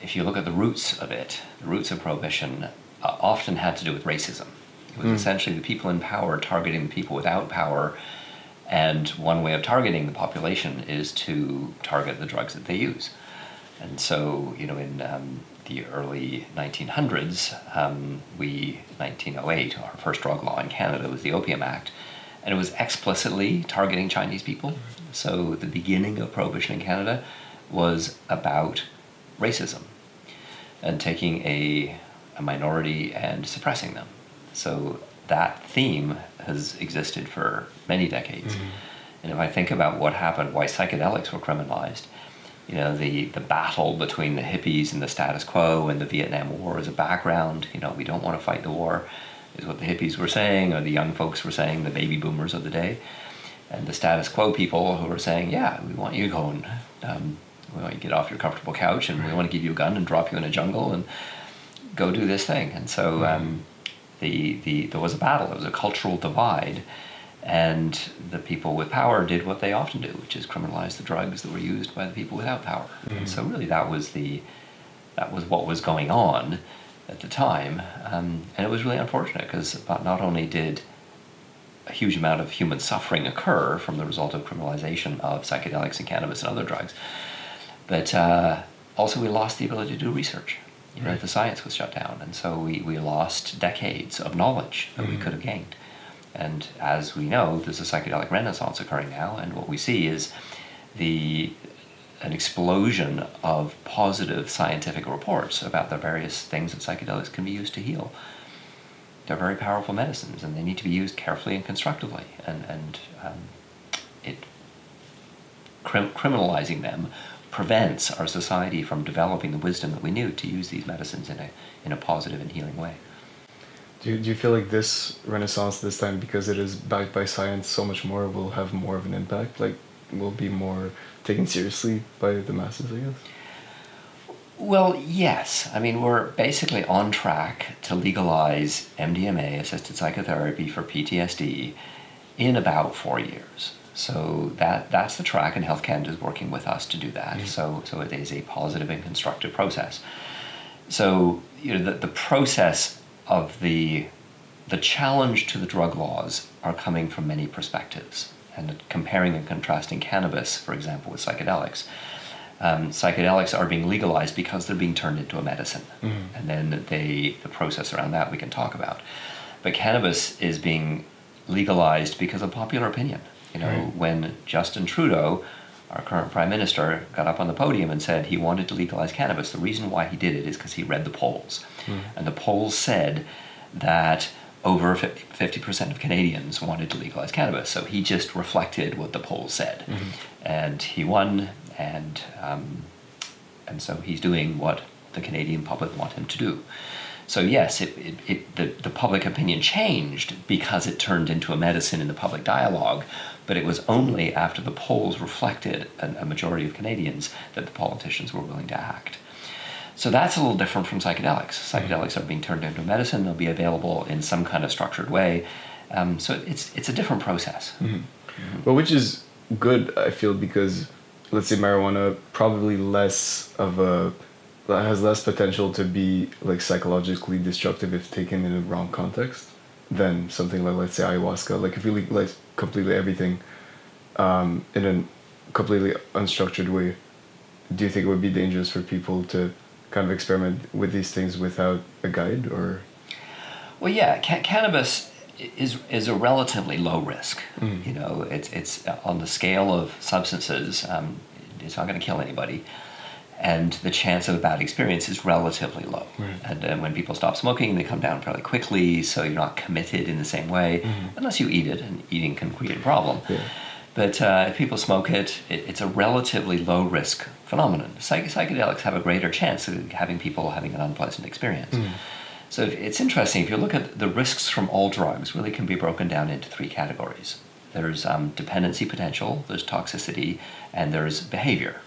if you look at the roots of it, the roots of prohibition often had to do with racism. It was essentially the people in power targeting the people without power, and one way of targeting the population is to target the drugs that they use. And so, in the early 1900s, 1908, our first drug law in Canada was the Opium Act, and it was explicitly targeting Chinese people. So the beginning of prohibition in Canada was about racism and taking a minority and suppressing them. So that theme has existed for many decades. And if I think about what happened, why psychedelics were criminalized, the battle between the hippies and the status quo and the Vietnam War as a background, we don't want to fight the war, is what the hippies were saying, or the young folks were saying, the baby boomers of the day. And the status quo people who were saying, yeah, we want you to go and we want you to get off your comfortable couch, and we want to give you a gun and drop you in a jungle and go do this thing. And so there was a battle, there was a cultural divide, and the people with power did what they often do, which is criminalize the drugs that were used by the people without power. And so really that was what was going on at the time, and it was really unfortunate because not only did a huge amount of human suffering occur from the result of criminalization of psychedelics and cannabis and other drugs, but also we lost the ability to do research. The science was shut down, and so we lost decades of knowledge that we could have gained. And as we know, there's a psychedelic renaissance occurring now, and what we see is an explosion of positive scientific reports about the various things that psychedelics can be used to heal. They're very powerful medicines, and they need to be used carefully and constructively. And criminalizing them prevents our society from developing the wisdom that we need to use these medicines in a positive and healing way. Do you feel like this renaissance this time, because it is backed by science so much more, will have more of an impact? Like, will be more taken seriously by the masses, I guess? Well, yes. I mean, we're basically on track to legalize MDMA, assisted psychotherapy for PTSD, in about 4 years. So that's the track, and Health Canada is working with us to do that. So it is a positive and constructive process. So the process of the challenge to the drug laws are coming from many perspectives, and comparing and contrasting cannabis, for example, with psychedelics. Psychedelics are being legalized because they're being turned into a medicine, and then the process around that we can talk about. But cannabis is being legalized because of popular opinion. When Justin Trudeau, our current Prime Minister, got up on the podium and said he wanted to legalize cannabis, the reason why he did it is because he read the polls. And the polls said that over 50% of Canadians wanted to legalize cannabis. So he just reflected what the polls said. And he won, and so he's doing what the Canadian public want him to do. So yes, the public opinion changed because it turned into a medicine in the public dialogue, but it was only after the polls reflected a majority of Canadians that the politicians were willing to act. So that's a little different from psychedelics. Psychedelics are being turned into medicine. They'll be available in some kind of structured way. So it's a different process. Well, which is good, I feel, because let's say marijuana probably has less potential to be like psychologically destructive if taken in a wrong context than something like, let's say, ayahuasca. Like if you legalize completely everything in a completely unstructured way, do you think it would be dangerous for people to kind of experiment with these things without a guide? Or well, yeah, cannabis is a relatively low risk. It's on the scale of substances. It's not going to kill anybody, and the chance of a bad experience is relatively low. And when people stop smoking, they come down fairly quickly, so you're not committed in the same way, unless you eat it, and eating can create a problem. But if people smoke it's a relatively low-risk phenomenon. Psychedelics have a greater chance of having people having an unpleasant experience. So it's interesting, if you look at the risks from all drugs, really can be broken down into 3 categories. There's dependency potential, there's toxicity, and there's behavior.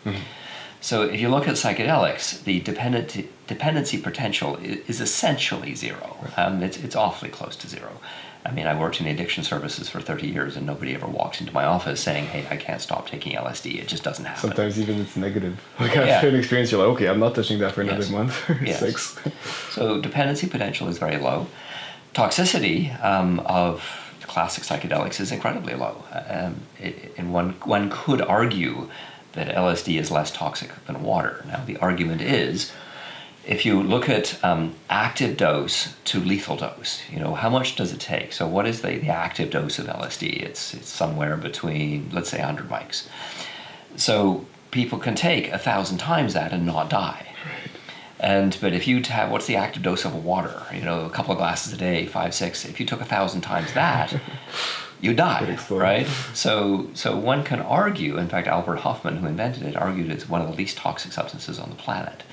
So if you look at psychedelics, the dependency potential is essentially zero. It's awfully close to zero. I mean, I worked in the addiction services for 30 years, and nobody ever walks into my office saying, hey, I can't stop taking LSD. It just doesn't happen. Sometimes even it's negative. Like after an experience, you're like, okay, I'm not touching that for another month or yes. 6. So dependency potential is very low. Toxicity of classic psychedelics is incredibly low. And one could argue that LSD is less toxic than water. Now, the argument is, if you look at active dose to lethal dose, how much does it take? So what is the active dose of LSD? It's somewhere between, let's say, 100 mics. So people can take 1,000 times that and not die. But if you have, what's the active dose of water? A couple of glasses a day, 5, 6. If you took 1,000 times that, you die, right? So one can argue, in fact, Albert Hofmann, who invented it, argued it's one of the least toxic substances on the planet.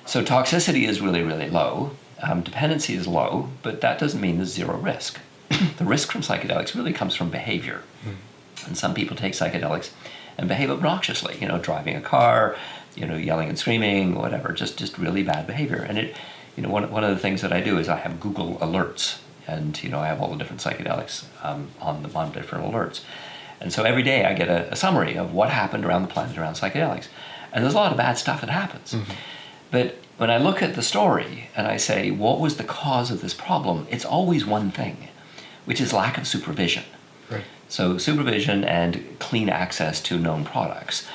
So toxicity is really, really low. Dependency is low, but that doesn't mean there's zero risk. The risk from psychedelics really comes from behavior. And some people take psychedelics and behave obnoxiously, driving a car, yelling and screaming, whatever, just really bad behavior. And one of the things that I do is I have Google alerts, and I have all the different psychedelics on different alerts. And so every day I get a summary of what happened around the planet around psychedelics. And there's a lot of bad stuff that happens. But when I look at the story and I say, what was the cause of this problem? It's always one thing, which is lack of supervision. Right. So supervision and clean access to known products.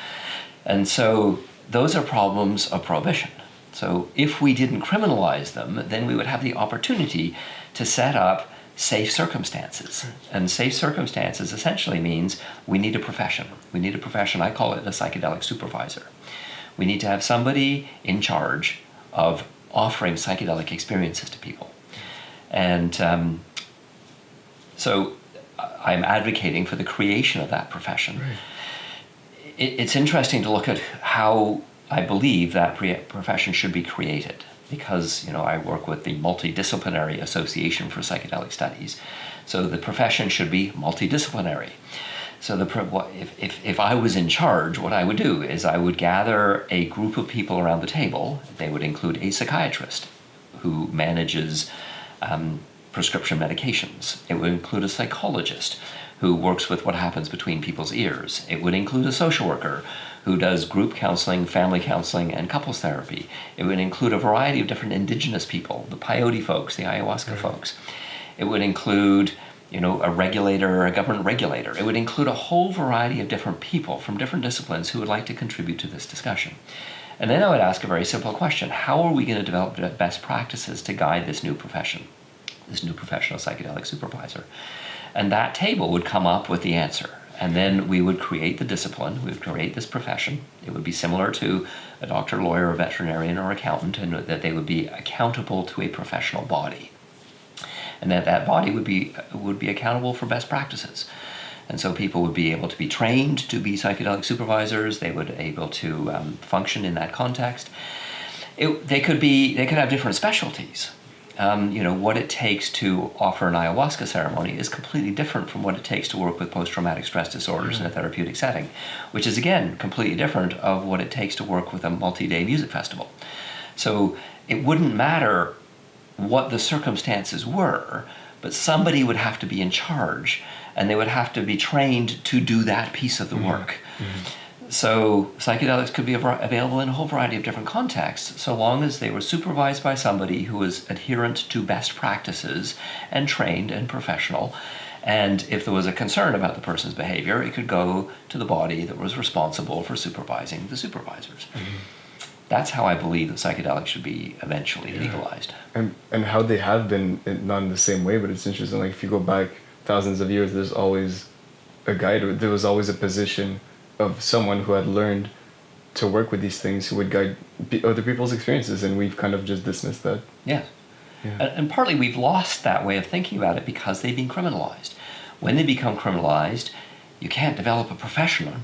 And so those are problems of prohibition. So if we didn't criminalize them, then we would have the opportunity to set up safe circumstances. And safe circumstances essentially means we need a profession. We need a profession, I call it a psychedelic supervisor. We need to have somebody in charge of offering psychedelic experiences to people. And so I'm advocating for the creation of that profession. Right. It's interesting to look at how I believe that profession should be created, because I work with the Multidisciplinary Association for Psychedelic Studies. So the profession should be multidisciplinary. So if I was in charge, what I would do is I would gather a group of people around the table. They would include a psychiatrist who manages prescription medications. It would include a psychologist who works with what happens between people's ears. It would include a social worker who does group counseling, family counseling, and couples therapy. It would include a variety of different indigenous people, the peyote folks, the ayahuasca folks. It would include, a regulator, a government regulator. It would include a whole variety of different people from different disciplines who would like to contribute to this discussion. And then I would ask a very simple question. How are we going to develop best practices to guide this new profession, this new professional psychedelic supervisor? And that table would come up with the answer. And then we would create the discipline, we would create this profession. It would be similar to a doctor, lawyer, or veterinarian, or accountant, and that they would be accountable to a professional body. And that body would be accountable for best practices. And so people would be able to be trained to be psychedelic supervisors. They would be able to function in that context. They could have different specialties. What it takes to offer an ayahuasca ceremony is completely different from what it takes to work with post-traumatic stress disorders in a therapeutic setting, which is, again, completely different of what it takes to work with a multi-day music festival. So it wouldn't matter what the circumstances were, but somebody would have to be in charge, and they would have to be trained to do that piece of the work. So psychedelics could be available in a whole variety of different contexts, so long as they were supervised by somebody who was adherent to best practices and trained and professional. And if there was a concern about the person's behavior, it could go to the body that was responsible for supervising the supervisors. That's how I believe that psychedelics should be eventually legalized. And how they have been, not in the same way, but it's interesting. Like if you go back thousands of years, there's always a guide. There was always a position of someone who had learned to work with these things, who would guide other people's experiences, and we've kind of just dismissed that. Yes. Yeah. And partly we've lost that way of thinking about it because they've been criminalized. When they become criminalized, you can't develop a profession.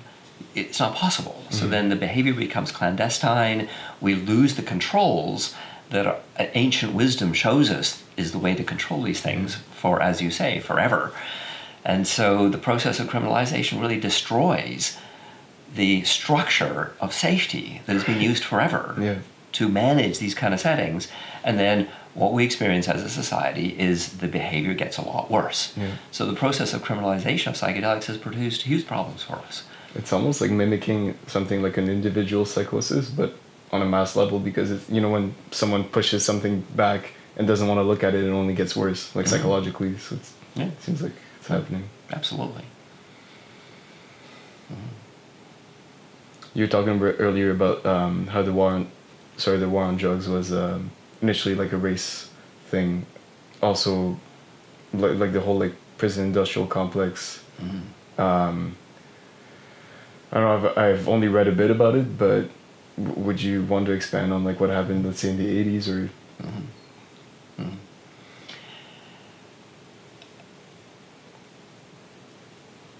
It's not possible. So then the behavior becomes clandestine. We lose the controls that ancient wisdom shows us is the way to control these things for, as you say, forever. And so the process of criminalization really destroys the structure of safety that has been used forever Yeah. to manage these kind of settings. And then what we experience as a society is the behavior gets a lot worse. Yeah. So the process of criminalization of psychedelics has produced huge problems for us. It's almost like mimicking something like an individual psychosis, but on a mass level, because it's, you know, when someone pushes something back and doesn't want to look at it, it only gets worse, like psychologically. So it seems like it's happening. Absolutely. You were talking earlier about how the war on drugs was initially like a race thing. Also, like the whole like prison industrial complex. I don't know. I've only read a bit about it, but would you want to expand on like what happened, let's say in the 80s or?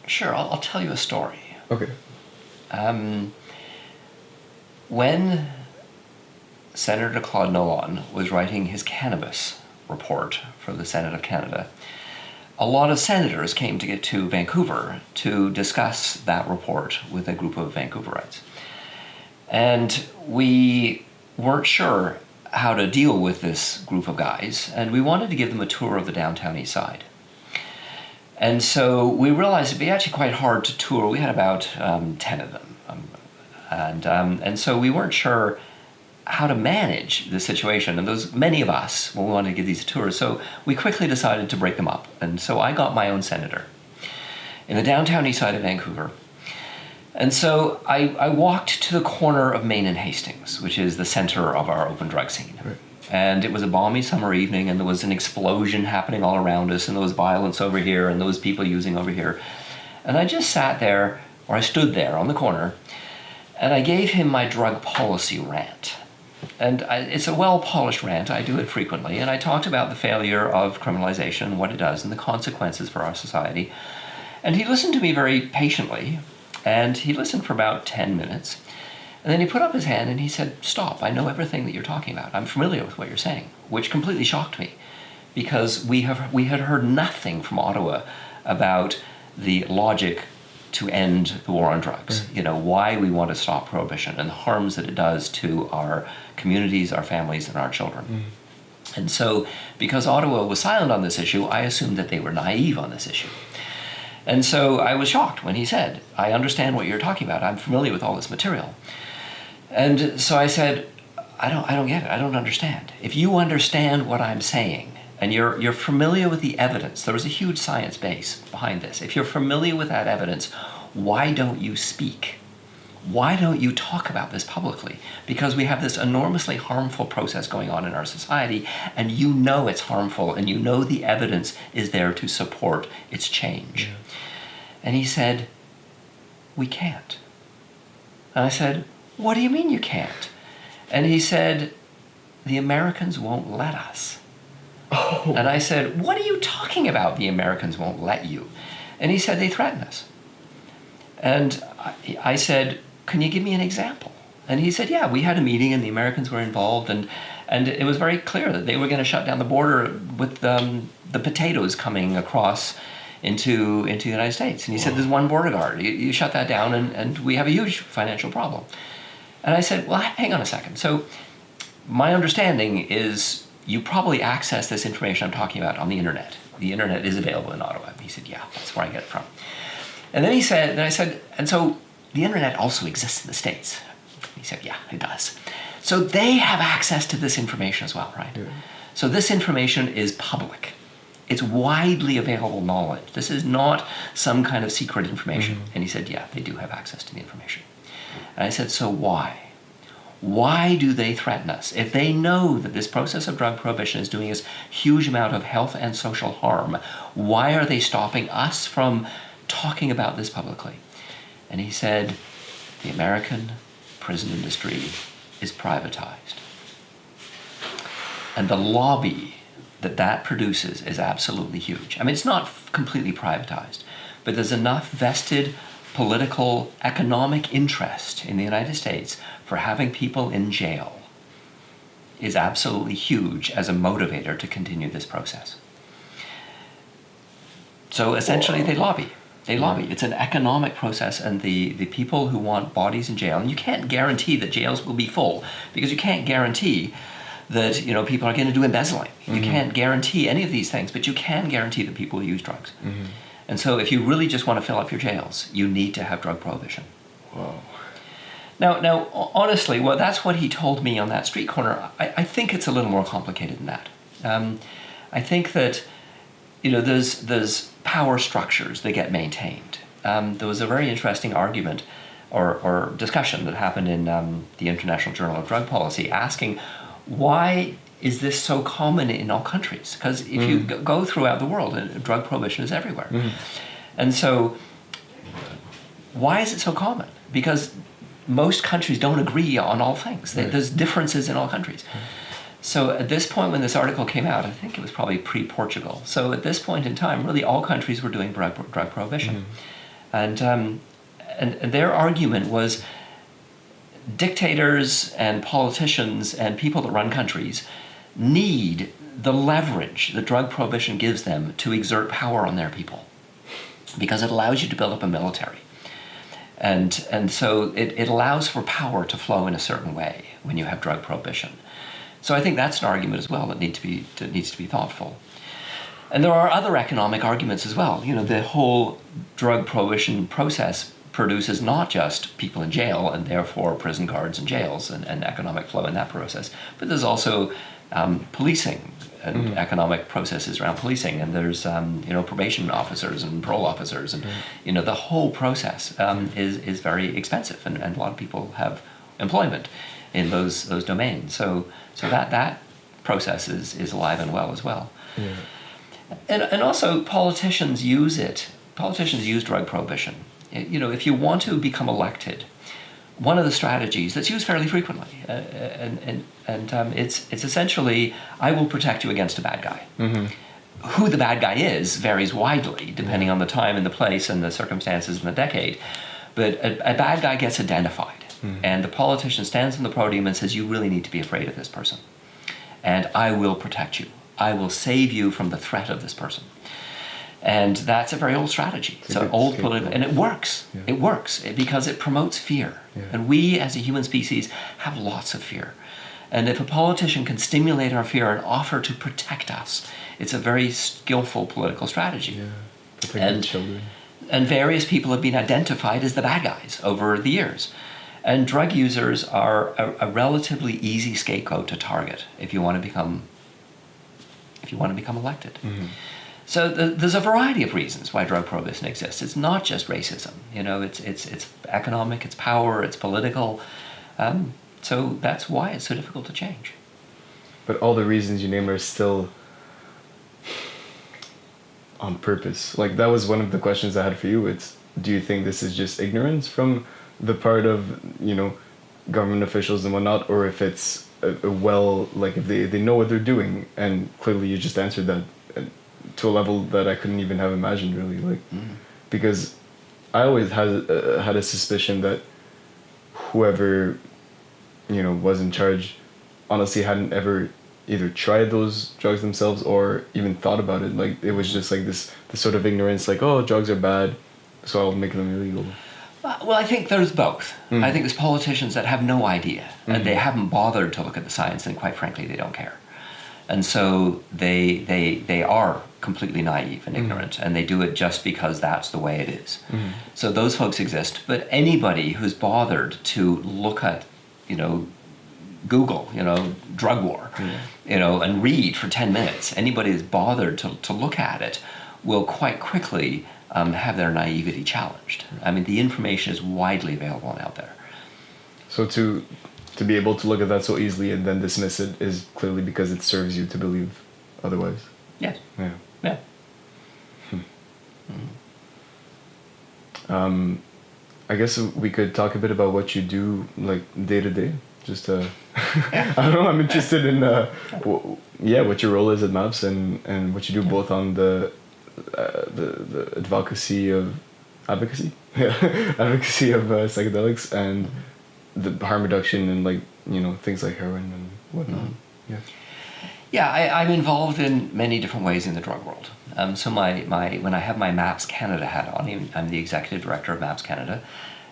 Sure, I'll tell you a story. Okay. When Senator Claude Nolan was writing his cannabis report for the Senate of Canada, a lot of senators came to get to Vancouver to discuss that report with a group of Vancouverites. And we weren't sure how to deal with this group of guys, and we wanted to give them a tour of the downtown east side. And so we realized it'd be actually quite hard to tour. We had about 10 of them. And so we weren't sure how to manage the situation. And there was many of us when we wanted to give these tours. So we quickly decided to break them up. And so I got my own senator in the downtown east side of Vancouver. And so I walked to the corner of Main and Hastings, which is the center of our open drug scene. Right. And it was a balmy summer evening, and there was an explosion happening all around us, and there was violence over here, and there was people using over here. And I just sat there, or I stood there on the corner, and I gave him my drug policy rant. And it's a well-polished rant. I do it frequently. And I talked about the failure of criminalization, what it does, and the consequences for our society. And he listened to me very patiently, and he listened for about 10 minutes. And then he put up his hand and he said, "Stop, I know everything that you're talking about. I'm familiar with what you're saying," which completely shocked me, because we had heard nothing from Ottawa about the logic to end the war on drugs, you know, why we want to stop prohibition and the harms that it does to our communities, our families, and our children. And so, because Ottawa was silent on this issue, I assumed that they were naive on this issue. And so I was shocked when he said, "I understand what you're talking about. I'm familiar with all this material." And so I said, I don't get it. I don't understand. If you understand what I'm saying, and you're familiar with the evidence, there was a huge science base behind this. If you're familiar with that evidence, why don't you speak? Why don't you talk about this publicly? Because we have this enormously harmful process going on in our society, and you know it's harmful, and you know the evidence is there to support its change. Yeah. And he said, "We can't." And I said, "What do you mean you can't?" And he said, "The Americans won't let us." Oh. And I said, "What are you talking about, the Americans won't let you?" And he said, "They threaten us." And I said, "Can you give me an example?" And he said, "Yeah, we had a meeting and the Americans were involved, and it was very clear that they were going to shut down the border with the potatoes coming across into the United States." And he said, "There's one border guard. You shut that down and we have a huge financial problem." And I said, "Well, hang on a second. So my understanding is you probably access this information I'm talking about on the internet. The internet is available in Ottawa." And he said, "Yeah, that's where I get it from." And then I said, "And so the internet also exists in the States?" He said, "Yeah, it does." So they have access to this information as well, right? Yeah. So this information is public. It's widely available knowledge. This is not some kind of secret information. Mm-hmm. And he said, "Yeah, they do have access to the information." And I said, "So why? Why do they threaten us? If they know that this process of drug prohibition is doing us huge amount of health and social harm, why are they stopping us from talking about this publicly?" And he said, "The American prison industry is privatized. And the lobby that produces is absolutely huge. I mean, it's not completely privatized, but there's enough vested political, economic interest in the United States for having people in jail is absolutely huge as a motivator to continue this process." So essentially they lobby. They lobby. It's an economic process, and the people who want bodies in jail, and you can't guarantee that jails will be full, because you can't guarantee that people are going to do embezzling. You can't guarantee any of these things, but you can guarantee that people will use drugs. And so if you really just want to fill up your jails, you need to have drug prohibition. Wow. Now, honestly, well, that's what he told me on that street corner. I think it's a little more complicated than that. I think that there's power structures that get maintained. There was a very interesting argument or discussion that happened in the International Journal of Drug Policy, asking why is this so common in all countries? Because if you go throughout the world, drug prohibition is everywhere. And so why is it so common? Because most countries don't agree on all things. There's differences in all countries. So at this point, when this article came out, I think it was probably pre-Portugal. So at this point in time, really all countries were doing drug prohibition. And their argument was dictators and politicians and people that run countries need the leverage that drug prohibition gives them to exert power on their people, because it allows you to build up a military. And so it allows for power to flow in a certain way when you have drug prohibition. So I think that's an argument as well that needs to be thoughtful. And there are other economic arguments as well. The whole drug prohibition process produces not just people in jail and therefore prison guards and jails and economic flow in that process, but there's also policing and economic processes around policing, and there's probation officers and parole officers, and the whole process is very expensive, and a lot of people have employment in those domains. So that process is alive and well as well. Yeah. And also politicians use it. Politicians use drug prohibition. If you want to become elected, one of the strategies that's used fairly frequently, it's essentially, I will protect you against a bad guy. Who the bad guy is varies widely depending on the time and the place and the circumstances and the decade, but a bad guy gets identified, and the politician stands on the podium and says, you really need to be afraid of this person, and I will protect you. I will save you from the threat of this person. And that's a very old strategy. It's an old political, and it works. Yeah. It works because it promotes fear. Yeah. And we, as a human species, have lots of fear. And if a politician can stimulate our fear and offer to protect us, it's a very skillful political strategy. Yeah. Protecting children. And various people have been identified as the bad guys over the years. And drug users are a relatively easy scapegoat to target if you want to become elected. So there's a variety of reasons why drug prohibition exists. It's not just racism. It's economic, it's power, it's political. So that's why it's so difficult to change. But all the reasons you name are still on purpose. Like, that was one of the questions I had for you. It's, do you think this is just ignorance from the part of, government officials and whatnot, or if it's if they know what they're doing? And clearly you just answered that to a level that I couldn't even have imagined, really, because I always had a suspicion that whoever was in charge honestly hadn't ever either tried those drugs themselves or even thought about it. Like, it was just like this sort of ignorance, like, oh, drugs are bad, so I'll make them illegal. Well, I think there's both. I think there's politicians that have no idea, and they haven't bothered to look at the science, and quite frankly, they don't care. And so they are completely naive and ignorant, and they do it just because that's the way it is. So those folks exist. But anybody who's bothered to look at, Google, drug war, and read for 10 minutes, anybody who's bothered to look at it will quite quickly have their naivety challenged. I mean, the information is widely available and out there. So to be able to look at that so easily and then dismiss it is clearly because it serves you to believe otherwise. Yes. Yeah. Yeah. I guess we could talk a bit about what you do, like, day to day. Just I don't know. I'm interested in what your role is at MAPS and what you do both on the advocacy of psychedelics and the harm reduction and, like, things like heroin and whatnot. Yeah, I'm involved in many different ways in the drug world. So when I have my MAPS Canada hat on, I'm the executive director of MAPS Canada,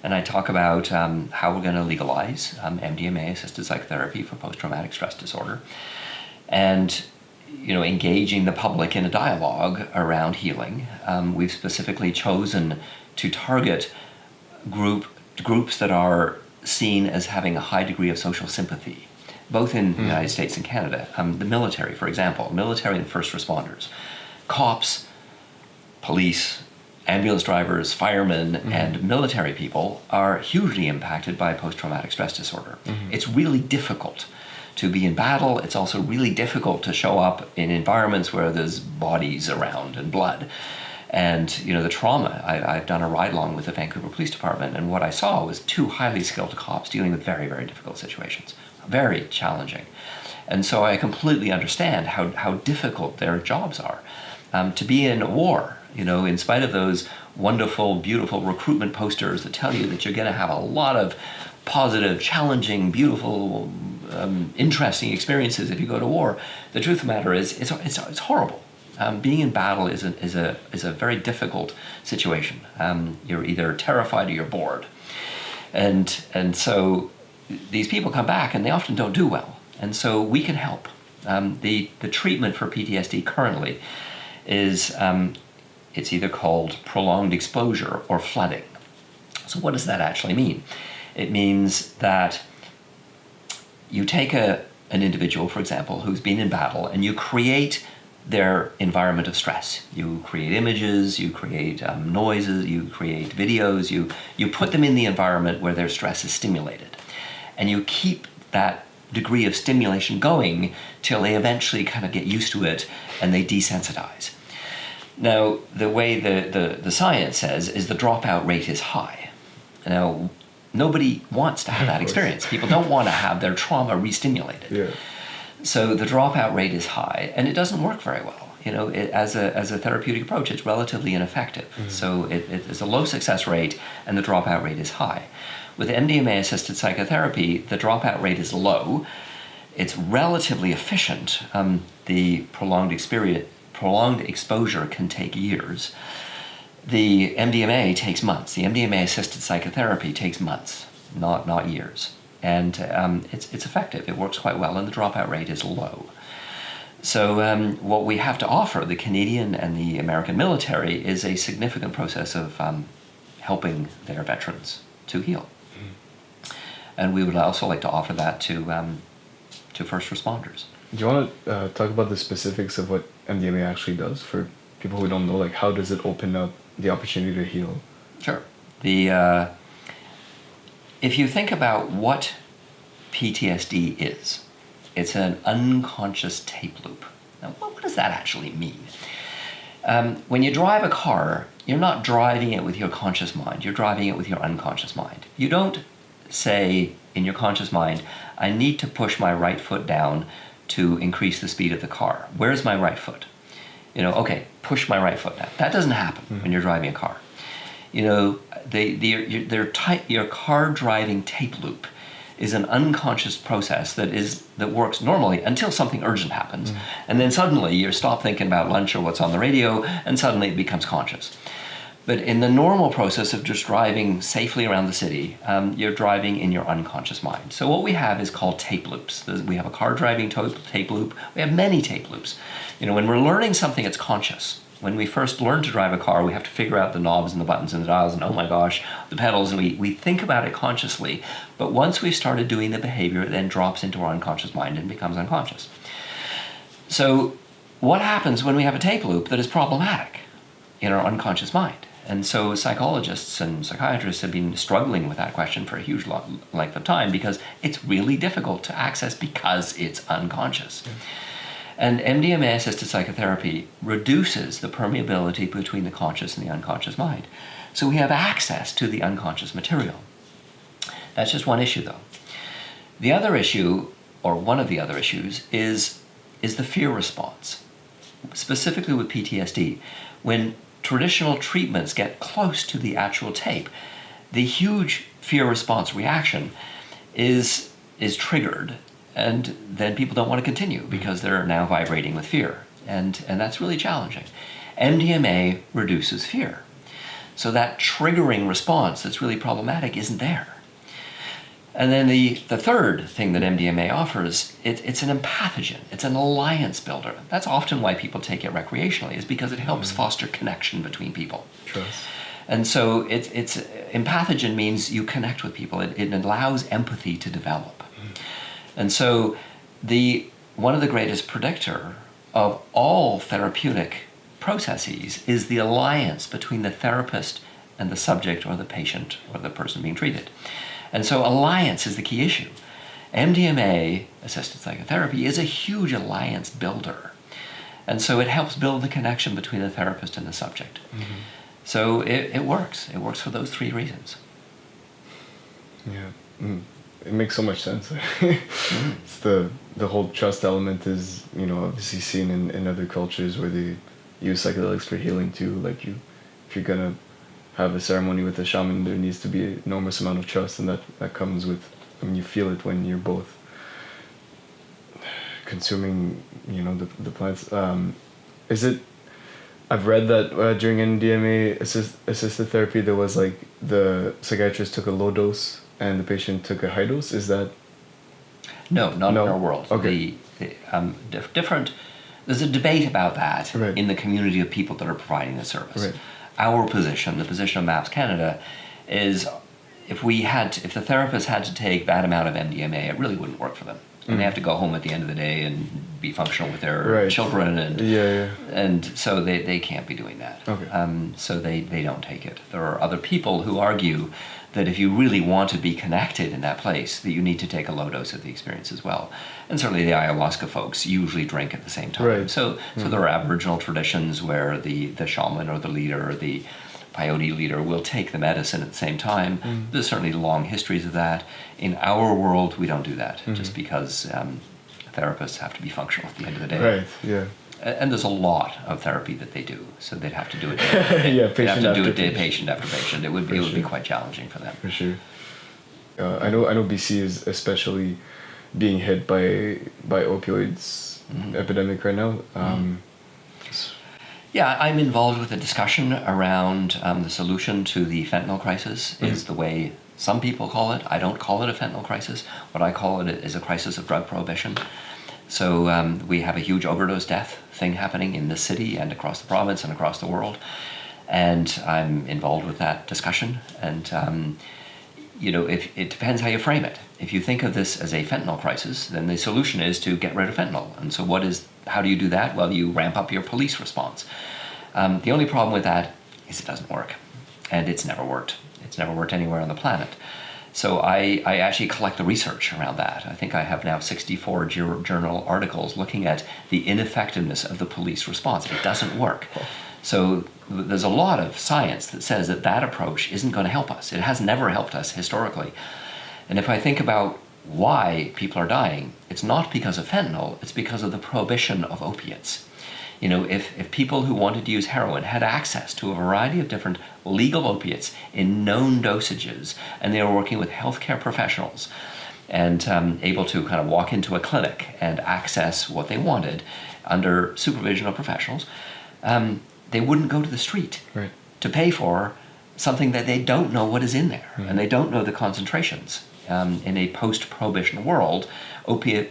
and I talk about how we're going to legalize MDMA-assisted psychotherapy for post-traumatic stress disorder, and engaging the public in a dialogue around healing. We've specifically chosen to target groups that are seen as having a high degree of social sympathy, both in the United States and Canada. The military, for example, military and first responders, cops, police, ambulance drivers, firemen, and military people are hugely impacted by post-traumatic stress disorder. It's really difficult to be in battle. It's also really difficult to show up in environments where there's bodies around and blood. And, the trauma, I've done a ride-along with the Vancouver Police Department, and what I saw was two highly skilled cops dealing with very, very difficult situations. Very challenging. And so I completely understand how difficult their jobs are. To be in a war, in spite of those wonderful, beautiful recruitment posters that tell you that you're going to have a lot of positive, challenging, beautiful, interesting experiences if you go to war, the truth of the matter is it's horrible. Being in battle is a very difficult situation. You're either terrified or you're bored, and so these people come back and they often don't do well, and so we can help. The treatment for PTSD currently is it's either called prolonged exposure or flooding. So what does that actually mean? It means that you take an individual, for example, who's been in battle, and you create their environment of stress. You create images, you create noises, you create videos, you put them in the environment where their stress is stimulated. And you keep that degree of stimulation going till they eventually kind of get used to it and they desensitize. Now, the way the science says is the dropout rate is high. Now, nobody wants to have that experience. People don't want to have their trauma re-stimulated. Yeah. So the dropout rate is high, and it doesn't work very well. As a therapeutic approach, it's relatively ineffective. So it is a low success rate, and the dropout rate is high. With MDMA-assisted psychotherapy, the dropout rate is low. It's relatively efficient. The prolonged exposure can take years. The MDMA takes months. The MDMA-assisted psychotherapy takes months, not years. And it's effective. It works quite well, and the dropout rate is low. So what we have to offer the Canadian and the American military is a significant process of helping their veterans to heal. And we would also like to offer that to first responders. Do you want to talk about the specifics of what MDMA actually does for people who don't know? Like, how does it open up the opportunity to heal? Sure. If you think about what PTSD is, it's an unconscious tape loop. Now, what does that actually mean? When you drive a car, you're not driving it with your conscious mind. You're driving it with your unconscious mind. You don't say in your conscious mind, I need to push my right foot down to increase the speed of the car. Where's my right foot? Okay, push my right foot down. That doesn't happen when you're driving a car. Your car driving tape loop is an unconscious process that works normally until something urgent happens. And then suddenly you stop thinking about lunch or what's on the radio, and suddenly it becomes conscious. But in the normal process of just driving safely around the city, you're driving in your unconscious mind. So what we have is called tape loops. We have a car driving tape loop. We have many tape loops. When we're learning something, it's conscious. When we first learn to drive a car, we have to figure out the knobs and the buttons and the dials and, oh my gosh, the pedals, and we think about it consciously. But once we've started doing the behavior, it then drops into our unconscious mind and becomes unconscious. So what happens when we have a tape loop that is problematic in our unconscious mind? And so psychologists and psychiatrists have been struggling with that question for a huge length of time because it's really difficult to access because it's unconscious. Yeah. And MDMA-assisted psychotherapy reduces the permeability between the conscious and the unconscious mind. So we have access to the unconscious material. That's just one issue, though. The other issue, or one of the other issues, is the fear response. Specifically with PTSD, when traditional treatments get close to the actual tape, the huge fear response reaction is triggered, and then people don't want to continue because they're now vibrating with fear. And that's really challenging. MDMA reduces fear. So that triggering response that's really problematic isn't there. And then the third thing that MDMA offers, it's an empathogen. It's an alliance builder. That's often why people take it recreationally, is because it helps foster connection between people. Trust. And so it's empathogen means you connect with people. It allows empathy to develop. And so one of the greatest predictor of all therapeutic processes is the alliance between the therapist and the subject or the patient or the person being treated. And so alliance is the key issue. MDMA, assisted psychotherapy, is a huge alliance builder. And so it helps build the connection between the therapist and the subject. Mm-hmm. So it works. It works for those three reasons. Yeah. It makes so much sense. It's the whole trust element is, obviously seen in other cultures where they use psychedelics for healing too. Like if you're gonna have a ceremony with a shaman, there needs to be an enormous amount of trust, and that comes with, you feel it when you're both consuming, the plants. Is it? I've read that during MDMA assisted therapy, there was like the psychiatrist took a low dose and the patient took a high dose. Is that? No, not in our world. Okay. Different. There's a debate about that right. in the community of people that are providing the service. Right. Our position, the position of MAPS Canada, is if the therapist had to take that amount of MDMA, it really wouldn't work for them. And they have to go home at the end of the day and be functional with their right. children, and and so they can't be doing that. Okay. So they don't take it. There are other people who argue that if you really want to be connected in that place, that you need to take a low dose of the experience as well. And certainly the ayahuasca folks usually drink at the same time. Right. So there are Aboriginal traditions where the shaman or the leader or the peyote leader will take the medicine at the same time. There's certainly long histories of that. In our world, we don't do that, just because therapists have to be functional at the end of the day. Right, yeah. And there's a lot of therapy that they do, so they'd have to do it. Patient after patient. It would be quite challenging for them. For sure. I know BC is especially being hit by opioids epidemic right now. Yeah, I'm involved with a discussion around the solution to the fentanyl crisis. Is the way some people call it. I don't call it a fentanyl crisis. What I call it is a crisis of drug prohibition. So we have a huge overdose death thing happening in this city and across the province and across the world. And I'm involved with that discussion. And, if it depends how you frame it. If you think of this as a fentanyl crisis, then the solution is to get rid of fentanyl. And so how do you do that? Well, you ramp up your police response. The only problem with that is it doesn't work. And it's never worked. It's never worked anywhere on the planet. So I actually collect the research around that. I think I have now 64 journal articles looking at the ineffectiveness of the police response. It doesn't work. So there's a lot of science that says that approach isn't going to help us. It has never helped us historically. And if I think about why people are dying, it's not because of fentanyl, it's because of the prohibition of opiates. If people who wanted to use heroin had access to a variety of different legal opiates in known dosages, and they were working with healthcare professionals and able to kind of walk into a clinic and access what they wanted under supervision of professionals, they wouldn't go to the street to pay for something that they don't know what is in there, and they don't know the concentrations. In a post-prohibition world,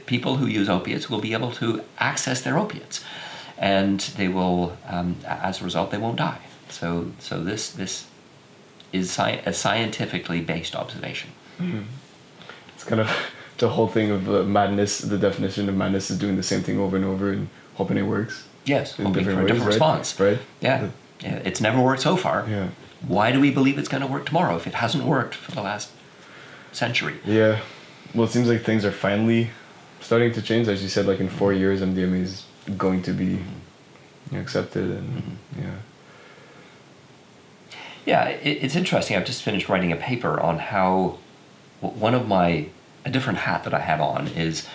people who use opiates will be able to access their opiates. And they will, as a result, they won't die. So this is a scientifically based observation. It's kind of the whole thing of madness. The definition of madness is doing the same thing over and over and hoping it works. Yes, in hoping different for a ways, different response. Right? Yeah. It's never worked so far. Yeah. Why do we believe it's going to work tomorrow if it hasn't worked for the last century? Yeah. Well, it seems like things are finally starting to change. As you said, like in 4 years, MDMA is going to be accepted, and it's interesting. I've just finished writing a paper on how a different hat that I have on is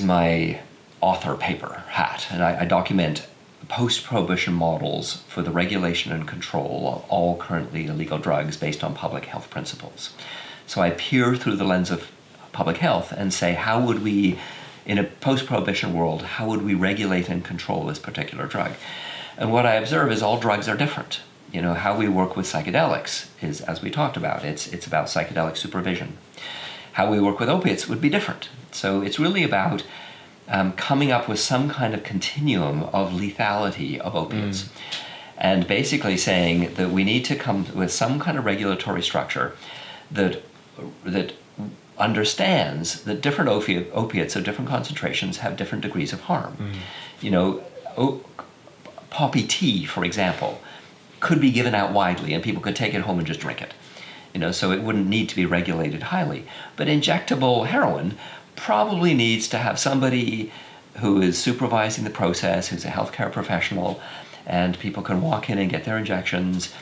my author paper hat, and I document post-prohibition models for the regulation and control of all currently illegal drugs based on public health principles. So I peer through the lens of public health and say, how would we, in a post-prohibition world, how would we regulate and control this particular drug? And what I observe is all drugs are different. You know, how we work with psychedelics is, as we talked about, it's about psychedelic supervision. How we work with opiates would be different. So it's really about coming up with some kind of continuum of lethality of opiates. And basically saying that we need to come with some kind of regulatory structure that understands that different opiates of different concentrations have different degrees of harm. You know, poppy tea, for example, could be given out widely and people could take it home and just drink it. You know, so it wouldn't need to be regulated highly. But injectable heroin probably needs to have somebody who is supervising the process, who's a healthcare professional, and people can walk in and get their injections.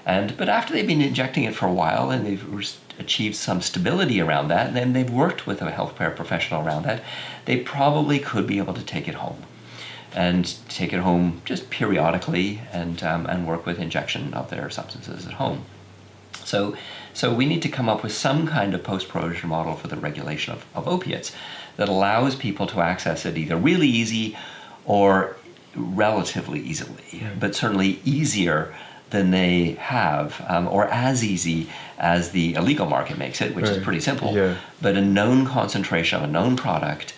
But after they've been injecting it for a while and they've achieved some stability around that, and then they've worked with a healthcare professional around that, they probably could be able to take it home. And take it home just periodically and work with injection of their substances at home. So we need to come up with some kind of post-prohibition model for the regulation of opiates that allows people to access it either really easy or relatively easily, but certainly easier than they have, or as easy as the illegal market makes it, which is pretty simple. But a known concentration of a known product,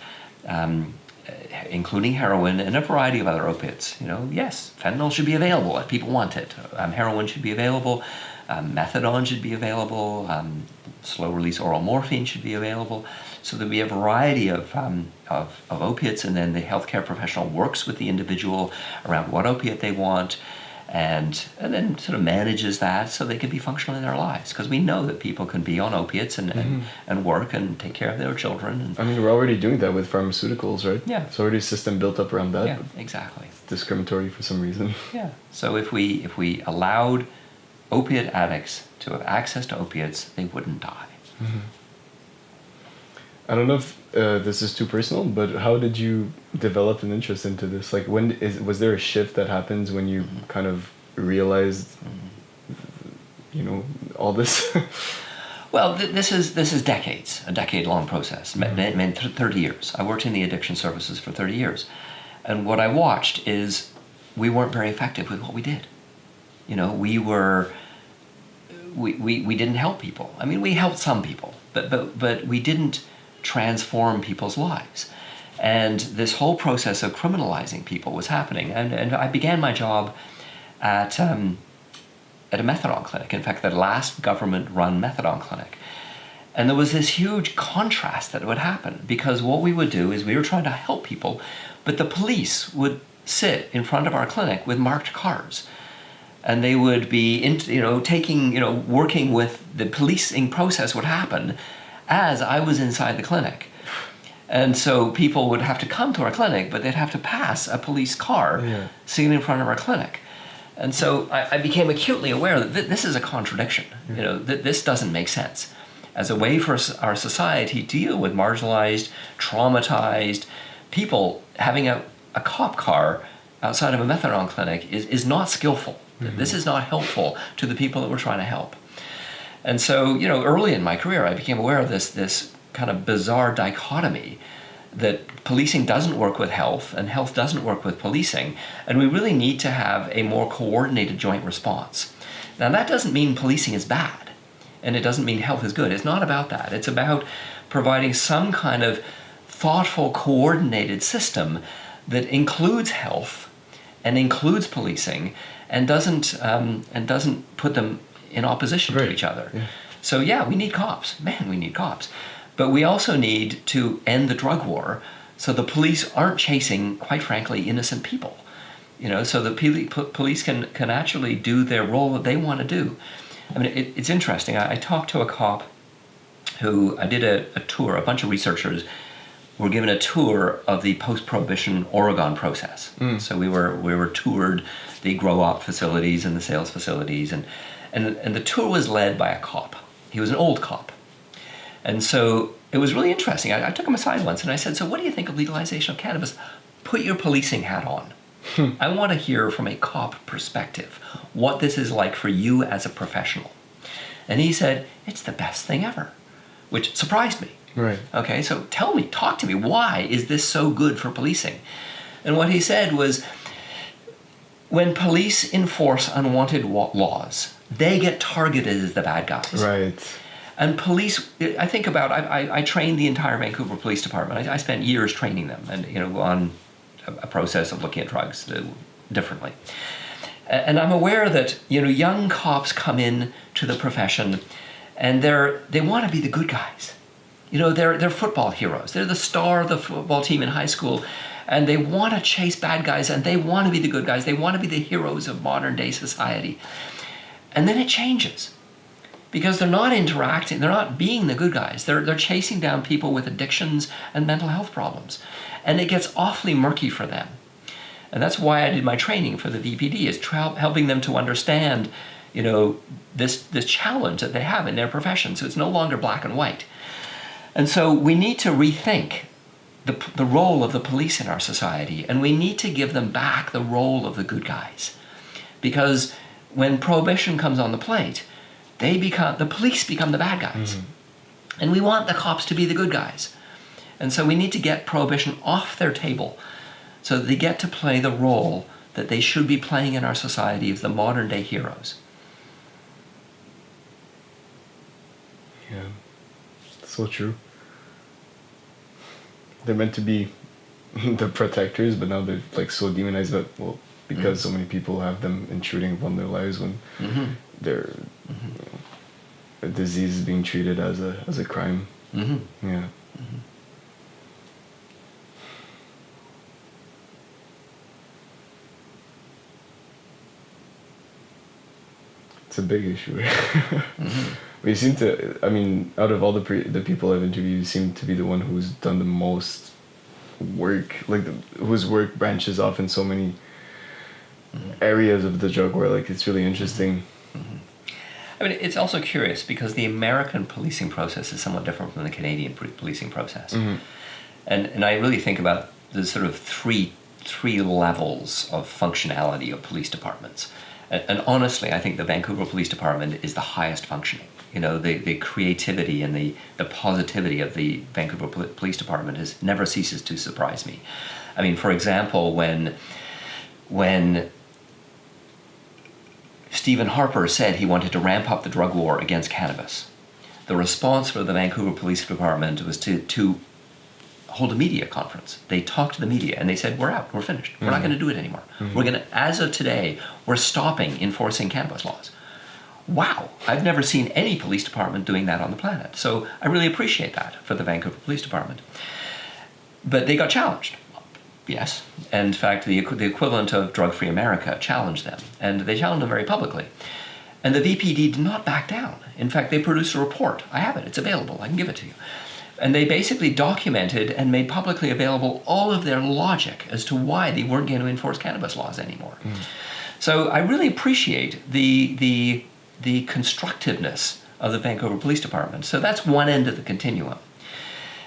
including heroin and a variety of other opiates. You know, yes, fentanyl should be available if people want it. Heroin should be available. Methadone should be available. Slow-release oral morphine should be available. So there'll be a variety of opiates, and then the healthcare professional works with the individual around what opiate they want, and then sort of manages that so they can be functional in their lives. Because we know that people can be on opiates and work and take care of their children. I mean, we're already doing that with pharmaceuticals, right? Yeah. It's already a system built up around that. Yeah, exactly. It's discriminatory for some reason. Yeah. So if we allowed opiate addicts to have access to opiates, they wouldn't die. I don't know if this is too personal, but how did you develop an interest into this? Like, was there a shift that happens when you kind of realized, you know, all this? Well, this is decades, a decade-long process. 30 years. I worked in the addiction services for 30 years. And what I watched is we weren't very effective with what we did. You know, we didn't help people. I mean, we helped some people, but we didn't transform people's lives. And this whole process of criminalizing people was happening. And I began my job at a methadone clinic. In fact, the last government-run methadone clinic. And there was this huge contrast that would happen, because what we would do is we were trying to help people, but the police would sit in front of our clinic with marked cars. And they would be, working with the policing process would happen as I was inside the clinic. And so people would have to come to our clinic, but they'd have to pass a police car sitting in front of our clinic. And so I became acutely aware that this is a contradiction. You know, that this doesn't make sense. As a way for our society to deal with marginalized, traumatized people, having a cop car outside of a methadone clinic is not skillful. This is not helpful to the people that we're trying to help. And so, you know, early in my career, I became aware of this kind of bizarre dichotomy that policing doesn't work with health and health doesn't work with policing, and we really need to have a more coordinated joint response. Now, that doesn't mean policing is bad, and it doesn't mean health is good. It's not about that. It's about providing some kind of thoughtful, coordinated system that includes health and includes policing and doesn't put them in opposition to each other. Yeah. So we need cops. Man, we need cops. But we also need to end the drug war so the police aren't chasing, quite frankly, innocent people. You know, so the police can actually do their role that they want to do. I mean, it's interesting. I talked to a cop who I did a tour. A bunch of researchers were given a tour of the post-prohibition Oregon process. So we were toured the grow-op facilities and the sales facilities, and the tour was led by a cop. He was an old cop. And so it was really interesting. I took him aside once and I said, so what do you think of legalization of cannabis? Put your policing hat on. I want to hear from a cop perspective what this is like for you as a professional. And he said, it's the best thing ever, which surprised me. Right. Okay, so talk to me, why is this so good for policing? And what he said was, when police enforce unwanted laws, they get targeted as the bad guys. Right. And police, I trained the entire Vancouver Police Department. I spent years training them, and on a process of looking at drugs differently. And I'm aware that young cops come in to the profession, and they want to be the good guys. They're football heroes. They're the star of the football team in high school, and they want to chase bad guys, and they want to be the good guys. They want to be the heroes of modern day society. And then it changes, because they're not interacting. They're not being the good guys. They're chasing down people with addictions and mental health problems, and it gets awfully murky for them. And that's why I did my training for the VPD, is helping them to understand, this challenge that they have in their profession. So it's no longer black and white. And so we need to rethink the role of the police in our society, and we need to give them back the role of the good guys. Because when prohibition comes on the plate, the police become the bad guys. Mm-hmm. And we want the cops to be the good guys. And so we need to get prohibition off their table, so that they get to play the role that they should be playing in our society as the modern day heroes. Yeah, so true. They're meant to be the protectors, but now they're like so demonized because so many people have them intruding upon their lives when they're a disease is being treated as a crime. Yeah. Mm-hmm. It's a big issue. We seem to, out of all the people I've interviewed, you seem to be the one who's done the most work, whose work branches off in so many areas of the drug war. It's really interesting. It's also curious, because the American policing process is somewhat different from the Canadian policing process. And I really think about the sort of three levels of functionality of police departments. And honestly, I think the Vancouver Police Department is the highest functioning. The creativity and the positivity of the Vancouver Police Department never ceases to surprise me. For example, when Stephen Harper said he wanted to ramp up the drug war against cannabis, the response for the Vancouver Police Department was to hold a media conference. They talked to the media and they said, we're out, we're finished. We're not going to do it anymore. We're going to, as of today, we're stopping enforcing cannabis laws. Wow, I've never seen any police department doing that on the planet. So I really appreciate that for the Vancouver Police Department. But they got challenged. Yes. And in fact, the equivalent of Drug Free America challenged them. And they challenged them very publicly. And the VPD did not back down. In fact, they produced a report. I have it. It's available. I can give it to you. And they basically documented and made publicly available all of their logic as to why they weren't going to enforce cannabis laws anymore. So I really appreciate the constructiveness of the Vancouver Police Department. So that's one end of the continuum.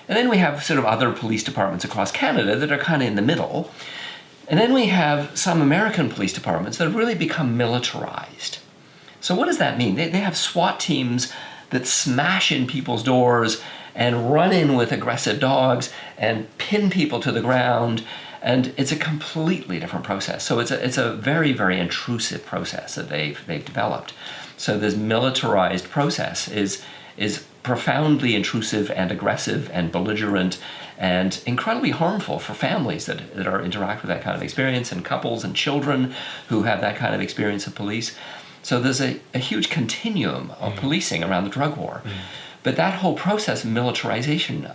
And then we have sort of other police departments across Canada that are kind of in the middle. And then we have some American police departments that have really become militarized. So what does that mean? They have SWAT teams that smash in people's doors and run in with aggressive dogs and pin people to the ground, and it's a completely different process. So it's a very, very intrusive process that they've developed. So this militarized process is profoundly intrusive and aggressive and belligerent and incredibly harmful for families that interact with that kind of experience, and couples and children who have that kind of experience of police. So there's a huge continuum of policing around the drug war. But that whole process of militarization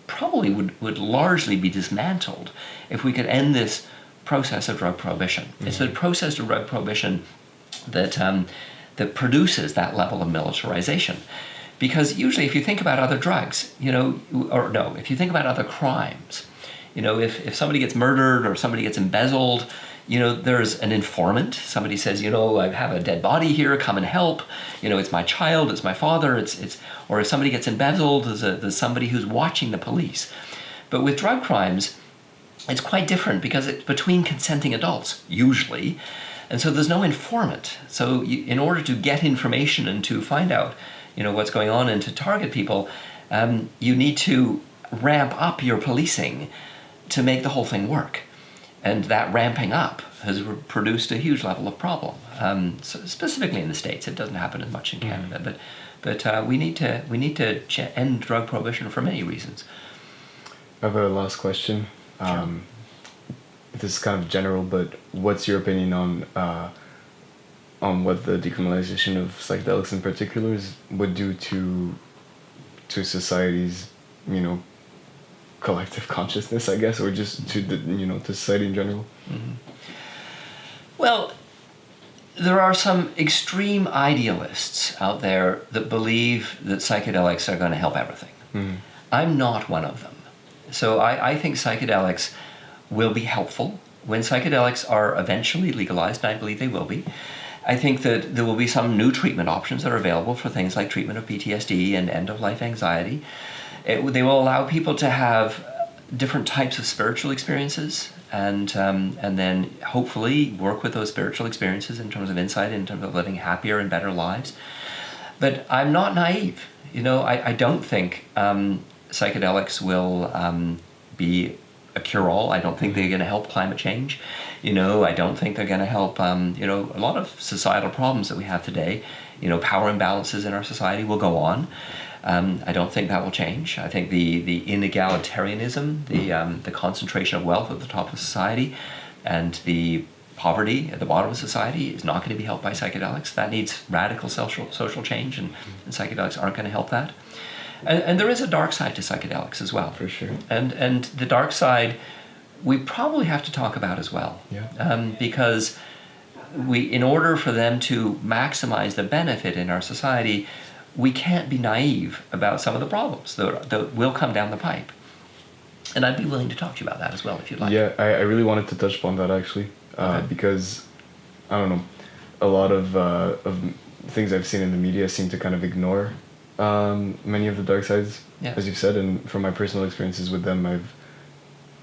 probably would largely be dismantled if we could end this process of drug prohibition. It's the process of drug prohibition that produces that level of militarization. Because usually if you think about other drugs, if you think about other crimes, if somebody gets murdered or somebody gets embezzled, there's an informant. Somebody says, I have a dead body here, come and help. It's my child, it's my father, or if somebody gets embezzled, there's somebody who's watching the police. But with drug crimes, it's quite different, because it's between consenting adults, usually. And so there's no informant. So in order to get information and to find out, what's going on and to target people, You need to ramp up your policing to make the whole thing work. And that ramping up has produced a huge level of problem. So specifically in the States, it doesn't happen as much in Canada, but we need to end drug prohibition for many reasons. I have a last question. Sure. This is kind of general, but what's your opinion on what the decriminalization of psychedelics in particular would do to society's, collective consciousness, I guess, or just to the, to society in general? Mm-hmm. Well, there are some extreme idealists out there that believe that psychedelics are going to help everything. Mm-hmm. I'm not one of them. So I think psychedelics will be helpful when psychedelics are eventually legalized, and I believe they will be. I think that there will be some new treatment options that are available for things like treatment of PTSD and end-of-life anxiety. They will allow people to have different types of spiritual experiences, and then hopefully work with those spiritual experiences in terms of insight, in terms of living happier and better lives. But I'm not naive. I don't think psychedelics will be a cure-all. I don't think they're going to help climate change. I don't think they're going to help, a lot of societal problems that we have today. Power imbalances in our society will go on. I don't think that will change. I think the inegalitarianism, the concentration of wealth at the top of society, and the poverty at the bottom of society is not going to be helped by psychedelics. That needs radical social change, and psychedelics aren't going to help that. And there is a dark side to psychedelics as well. For sure. And the dark side we probably have to talk about as well. Yeah. Because in order for them to maximize the benefit in our society, we can't be naive about some of the problems that will come down the pipe. And I'd be willing to talk to you about that as well, if you'd like. Yeah, I really wanted to touch upon that, actually, Okay. because, I don't know, a lot of things I've seen in the media seem to kind of ignore many of the dark sides, Yeah. as you've said, and from my personal experiences with them,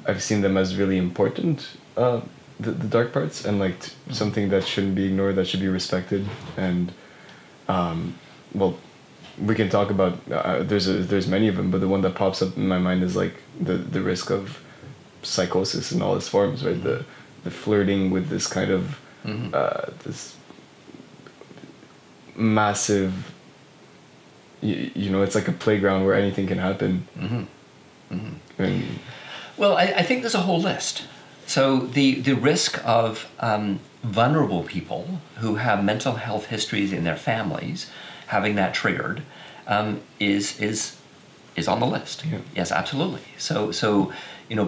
I've seen them as really important, the dark parts, and like something that shouldn't be ignored, that should be respected. And well, we can talk about there's many of them, but the one that pops up in my mind is like the risk of psychosis in all its forms, right? The flirting with this kind of this massive, it's like a playground where anything can happen. And Well, I think there's a whole list. So the risk of vulnerable people who have mental health histories in their families having that triggered is on the list. Yeah. Yes, absolutely. So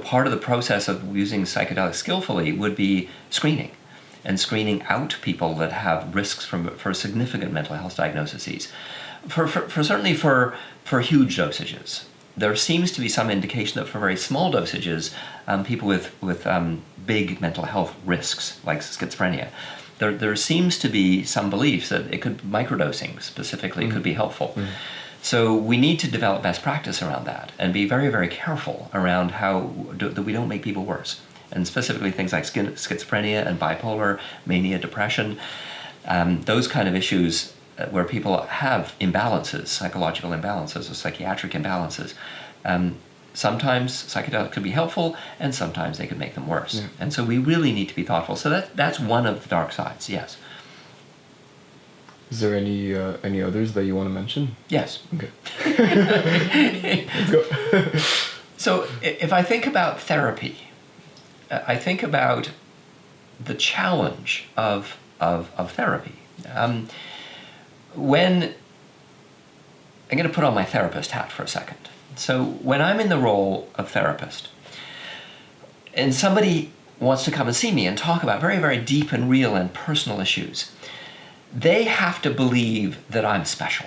part of the process of using psychedelics skillfully would be screening, and screening out people that have risks for significant mental health diagnoses. Certainly for huge dosages. There seems to be some indication that for very small dosages, people with big mental health risks, like schizophrenia, there seems to be some belief that microdosing specifically could be helpful. So we need to develop best practice around that and be very, very careful around that we don't make people worse. And specifically things like schizophrenia and bipolar, mania, depression, those kind of issues where people have imbalances, psychological imbalances or psychiatric imbalances. Sometimes psychedelics could be helpful, and sometimes they could make them worse. Yeah. And so we really need to be thoughtful. So that's one of the dark sides, yes. is there any others that you want to mention? Yes. Okay. Let's go. So if I think about therapy, I think about the challenge of therapy. When I'm going to put on my therapist hat for a second. So when I'm in the role of therapist, and somebody wants to come and see me and talk about very, very deep and real and personal issues, they have to believe that I'm special.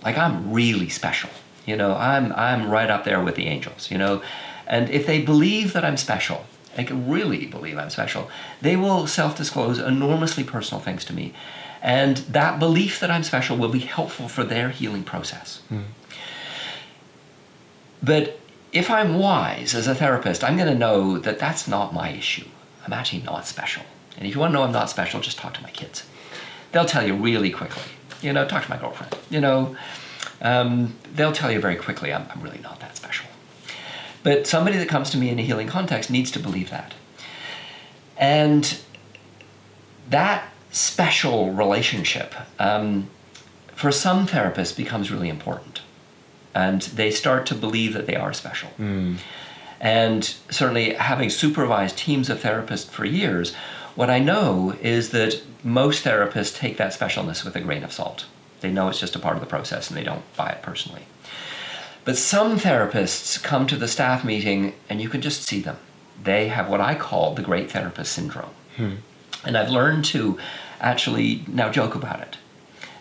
Like I'm really special. I'm right up there with the angels, And if they believe that I'm special, they can really believe I'm special, they will self-disclose enormously personal things to me. And that belief that I'm special will be helpful for their healing process. But if I'm wise as a therapist, I'm going to know that that's not my issue. I'm actually not special. And if you want to know I'm not special, just talk to my kids. They'll tell you really quickly. Talk to my girlfriend. they'll tell you very quickly, I'm really not that special. But somebody that comes to me in a healing context needs to believe that. And that special relationship, for some therapists, becomes really important. And they start to believe that they are special. And certainly having supervised teams of therapists for years, what I know is that most therapists take that specialness with a grain of salt. They know it's just a part of the process and they don't buy it personally. But some therapists come to the staff meeting and you can just see them. They have what I call the great therapist syndrome. And I've learned to actually now joke about it.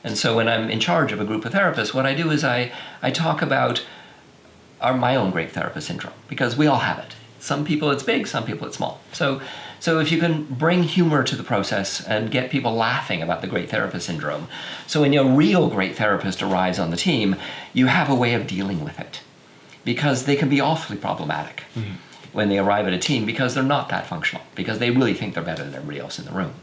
And so when I'm in charge of a group of therapists, what I do is I talk about my own great therapist syndrome, because we all have it. Some people it's big, some people it's small. So if you can bring humor to the process and get people laughing about the great therapist syndrome, so when your real great therapist arrives on the team, you have a way of dealing with it. Because they can be awfully problematic when they arrive at a team, because they're not that functional, because they really think they're better than everybody else in the room.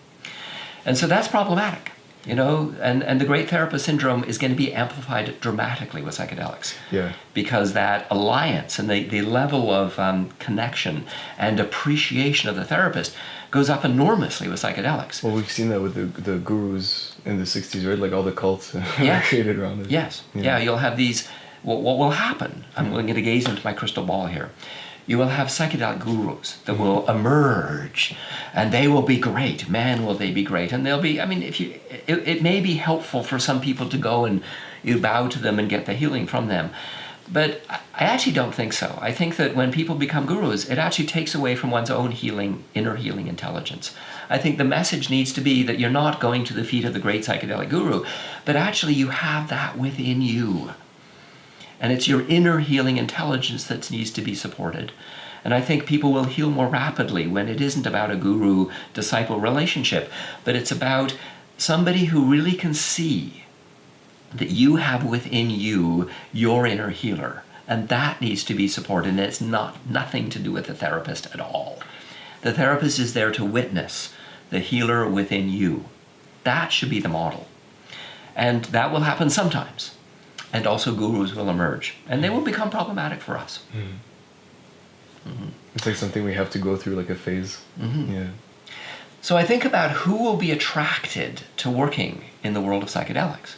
And so that's problematic. And the great therapist syndrome is going to be amplified dramatically with psychedelics. Yeah. Because that alliance and the level of connection and appreciation of the therapist goes up enormously with psychedelics. Well, we've seen that with the gurus in the 60s, right? Like all the cults created around it. Yes. Yeah, you'll have these... What will happen? I'm going to gaze into my crystal ball here. You will have psychedelic gurus that will emerge, and they will be great. Man, will they be great. And they'll be, it may be helpful for some people to go and you bow to them and get the healing from them. But I actually don't think so. I think that when people become gurus, it actually takes away from one's own inner healing intelligence. I think the message needs to be that you're not going to the feet of the great psychedelic guru, but actually you have that within you. And it's your inner healing intelligence that needs to be supported. And I think people will heal more rapidly when it isn't about a guru-disciple relationship, but it's about somebody who really can see that you have within you your inner healer. And that needs to be supported, and it's nothing to do with the therapist at all. The therapist is there to witness the healer within you. That should be the model. And that will happen sometimes. And also gurus will emerge, and they will become problematic for us. It's like something we have to go through, like a phase. Yeah. So I think about who will be attracted to working in the world of psychedelics.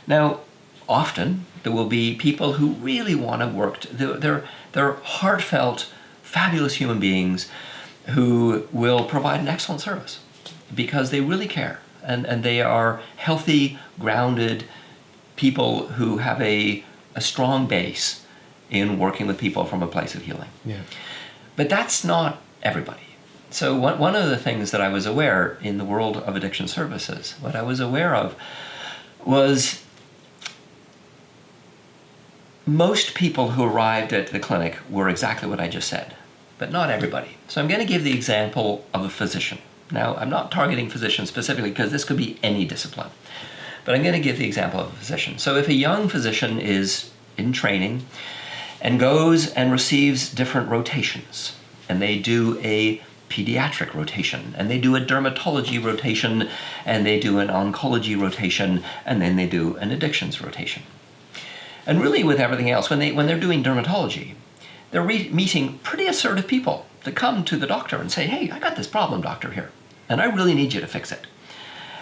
Now, often there will be people who really want to work. They're heartfelt, fabulous human beings who will provide an excellent service because they really care, and they are healthy, grounded people who have a strong base in working with people from a place of healing. Yeah. But that's not everybody. So one of the things that I was aware in the world of addiction services, what I was aware of was most people who arrived at the clinic were exactly what I just said, but not everybody. So I'm going to give the example of a physician. Now, I'm not targeting physicians specifically because this could be any discipline. But I'm going to give the example of a physician. So if a young physician is in training and goes and receives different rotations, and they do a pediatric rotation, and they do a dermatology rotation, and they do an oncology rotation, and then they do an addictions rotation. And really with everything else, when they're doing dermatology, they're meeting pretty assertive people that come to the doctor and say, hey, I got this problem, doctor, here, and I really need you to fix it.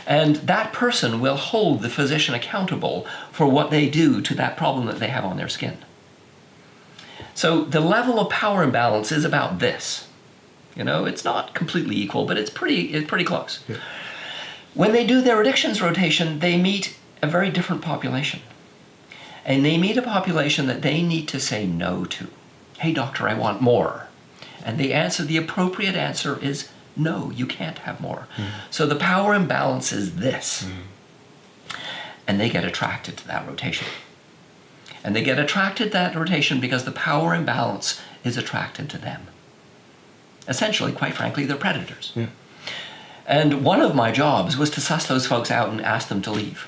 And that person will hold the physician accountable for what they do to that problem that they have on their skin. So the level of power imbalance is about this. It's not completely equal, but it's pretty close. Yeah. When they do their addictions rotation, they meet a very different population. And they meet a population that they need to say no to. Hey, doctor, I want more. And the appropriate answer is no, you can't have more. So the power imbalance is this. And they get attracted to that rotation. And they get attracted to that rotation because the power imbalance is attracted to them. Essentially, quite frankly, they're predators. Yeah. And one of my jobs was to suss those folks out and ask them to leave.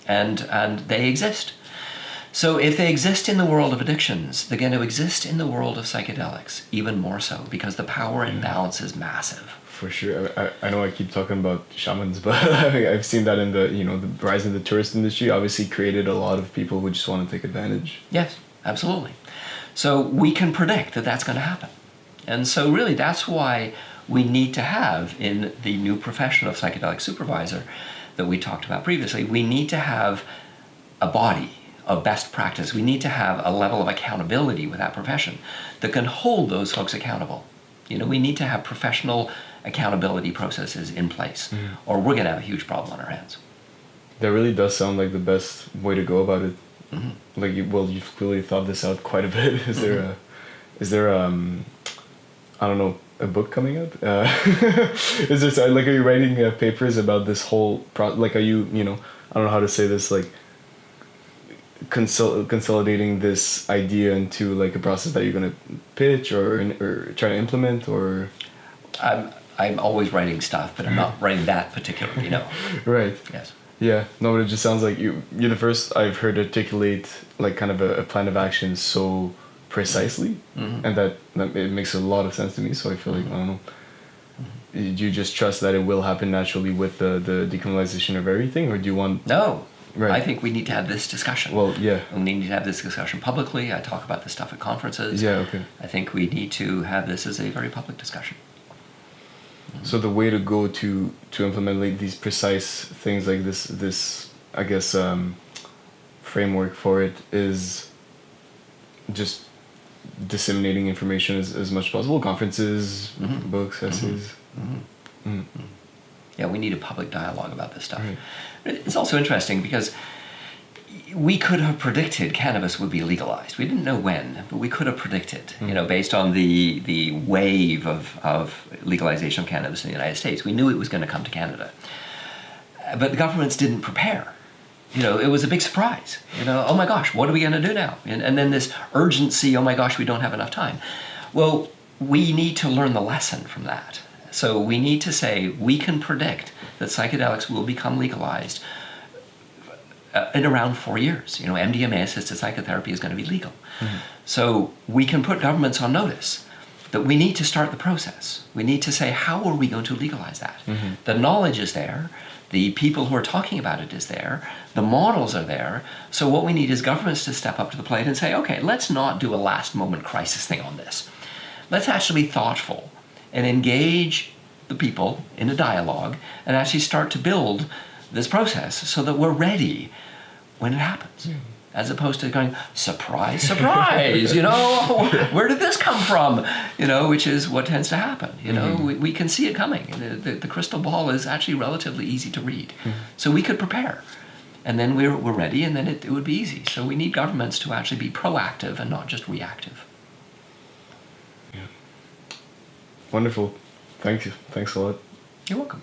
And they exist. So if they exist in the world of addictions, they're going to exist in the world of psychedelics even more so, because the power imbalance is massive. For sure. I know I keep talking about shamans, but I've seen that in the, the rise in the tourist industry obviously created a lot of people who just want to take advantage. Yes, absolutely. So we can predict that that's going to happen. And so really that's why we need to have, in the new profession of psychedelic supervisor that we talked about previously, we need to have a body of best practice. We need to have a level of accountability with that profession that can hold those folks accountable. We need to have professional accountability processes in place, or we're going to have a huge problem on our hands. That really does sound like the best way to go about it. Like, you've clearly thought this out quite a bit. Is there I don't know, a book coming out? Is this are you writing papers about this whole are you, I don't know how to say this, like consolidating this idea into like a process that you're going to pitch or try to implement, or? I'm always writing stuff, but I'm not writing that particularly, Right. Yes. Yeah, no, but it just sounds like you're the first I've heard articulate like kind of a plan of action so precisely, and that it makes a lot of sense to me. So I feel like, I don't know, do you just trust that it will happen naturally with the decriminalization of everything, or do you want? No. Right. I think we need to have this discussion. Well, yeah. We need to have this discussion publicly. I talk about this stuff at conferences. Yeah, okay. I think we need to have this as a very public discussion. So the way to go to implement like these precise things like this I guess framework for it is just disseminating information as much as possible, conferences, books, essays. Yeah, we need a public dialogue about this stuff. Right. It's also interesting because we could have predicted cannabis would be legalized. We didn't know when, but we could have predicted, based on the wave of legalization of cannabis in the United States. We knew it was going to come to Canada. But the governments didn't prepare. It was a big surprise. Oh my gosh, what are we going to do now? And then this urgency, oh my gosh, we don't have enough time. Well, we need to learn the lesson from that. So we need to say we can predict that psychedelics will become legalized in around 4 years. MDMA-assisted psychotherapy is going to be legal. So we can put governments on notice that we need to start the process. We need to say, how are we going to legalize that? The knowledge is there. The people who are talking about it is there. The models are there. So what we need is governments to step up to the plate and say, okay, let's not do a last-moment crisis thing on this. Let's actually be thoughtful and engage the people in a dialogue and actually start to build this process so that we're ready when it happens. As opposed to going, surprise, surprise, where did this come from? Which is what tends to happen. We can see it coming. The crystal ball is actually relatively easy to read. So we could prepare. And then we're ready, and then it would be easy. So we need governments to actually be proactive and not just reactive. Yeah. Wonderful. Thank you. Thanks a lot. You're welcome.